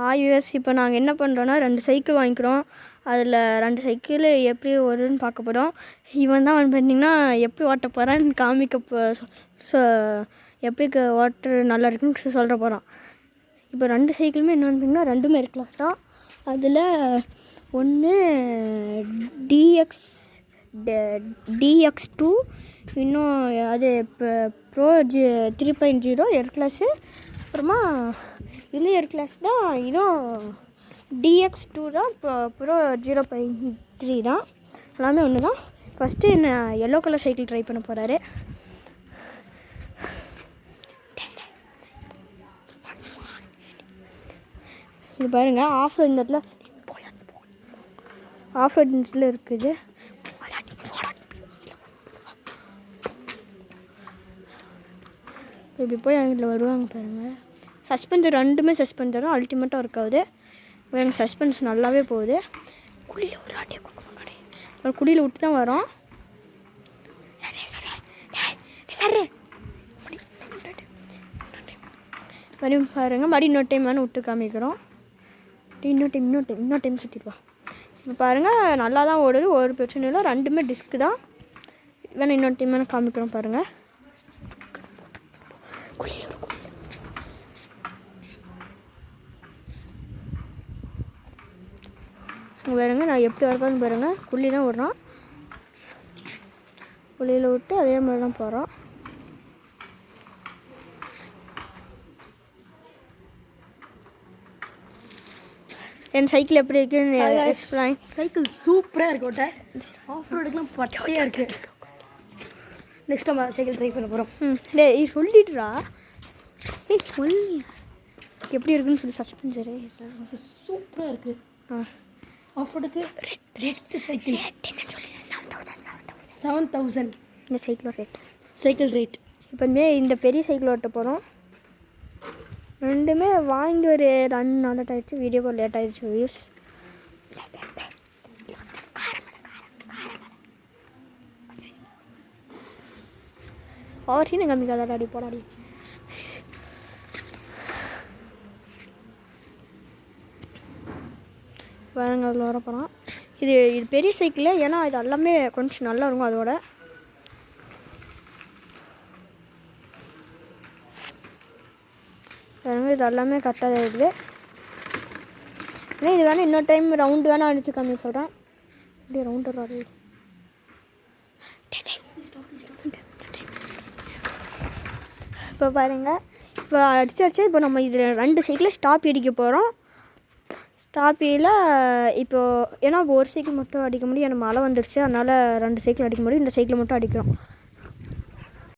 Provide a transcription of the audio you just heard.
ஆயுஎஸ் இப்போ நாங்கள் என்ன பண்ணுறோன்னா 2 சைக்கிள் வாங்கிக்கிறோம். அதில் 2 சைக்கிள் எப்படி வருதுன்னு பார்க்க போகிறோம். இவன் தான் பண்ணிங்கன்னா எப்படி ஓட்ட போகிறான்னு காமிக்க எப்படி ஓட்டு நல்லா இருக்குன்னு சொல்கிற போகிறான். இப்போ 2 சைக்கிளுமே என்ன பண்ணிங்கன்னா 2மே கிளாஸ் தான். அதில் ஒன்று DX2 இன்னும் அது இப்போ ப்ரோ 3.0 எர் கிளாஸு. அப்புறமா இதுலேயும் எர் கிளாஸ் தான். இதுவும் DX2 தான். இப்போ ப்ரோ 0.3 தான். எல்லாமே ஒன்று தான். ஃபஸ்ட்டு என்ன எல்லோ கலர் சைக்கிள் ட்ரை பண்ண போகிறாரு. இது பாருங்கள், ஆஃப் ரோட் இந்த இடத்துல ஆஃப் ரோட் இடத்துல இருக்குது. இப்படி போய் அதில் வருவாங்க பாருங்கள். சஸ்பென்சர் 2மே சஸ்பென்சரும் அல்டிமேட்டாக இருக்காது. எனக்கு சஸ்பென்ஸ் நல்லாவே போகுது. குழியில் ஒரு ஆட்டே கொடுக்க குழியில் விட்டு தான் வரோம். சரி மறுபடியும் பாருங்கள், மறுபடியும் இன்னொரு டைம் வேணும் விட்டு காமிக்கிறோம். இன்னொரு டைம் சுற்றிடுவா. இப்போ பாருங்கள், நல்லா தான் ஓடுது, ஒரு பிரச்சனை இல்லை. 2மே டிஸ்க்கு தான். வேணும் இன்னொரு டைம் வேணும் காமிக்கிறோம் பாருங்கள். பாருங்கள் நான் எப்படி வரப்பான்னு பாருங்கள். குழி தான் விட்றான். குழியில் விட்டு அதே மாதிரி தான் போகிறோம். என் சைக்கிள் எப்படி இருக்குன்னு சைக்கிள் சூப்பராக இருக்கு. ஓட்ட ஆஃப் ரோடுக்கெலாம் பட்டையாக இருக்குது. நெக்ஸ்ட் நம்ம சைக்கிள் ட்ரை பண்ண போகிறோம். டேய் சொல்லிடுறா. சொல்லி எப்படி இருக்குன்னு சொல்லி சஸ்பென்சரே சூப்பராக இருக்குது. ஆஃப் ரோடுக்கு ரெஸ்ட்டு சைக்கிள் 7,000 இந்த சைக்கிள் ரேட். இப்போ இந்த பெரிய சைக்கிள் ஓட்ட போகிறோம். 2மே வாங்கி ஒரு 2 நாள் ஆகிடுச்சு. வீடியோ லேட் ஆகிடுச்சு. வியூஸ் அவர்ச்சின்னு கம்மிக்காத அடி போடாடி. வேறங்க அதில் வர போகிறோம். இது பெரிய சைக்கிள், ஏன்னா இது எல்லாமே கொஞ்சம் நல்லா இருக்கும். அதோட இது எல்லாமே கரெக்டாக இருக்குது. ஏன்னா இது வேணால் இன்னொரு டைம் ரவுண்டு வேணால் அடிச்சு காமி சொல்கிறேன். இப்படி ரவுண்டு வராது. இப்போ பாருங்கள், இப்போ அடிச்சு இப்போ நம்ம இதில் 2 சைக்கிளில் ஸ்டாப் அடிக்க போகிறோம். ஸ்டாப்பியில் இப்போது ஏன்னா ஒரு சைக்கிள் மட்டும் அடிக்க முடியும். எனக்கு மழை வந்துடுச்சு, அதனால் 2 சைக்கிள் அடிக்க முடியும். இந்த சைக்கிள் மட்டும் அடிக்கிறோம்.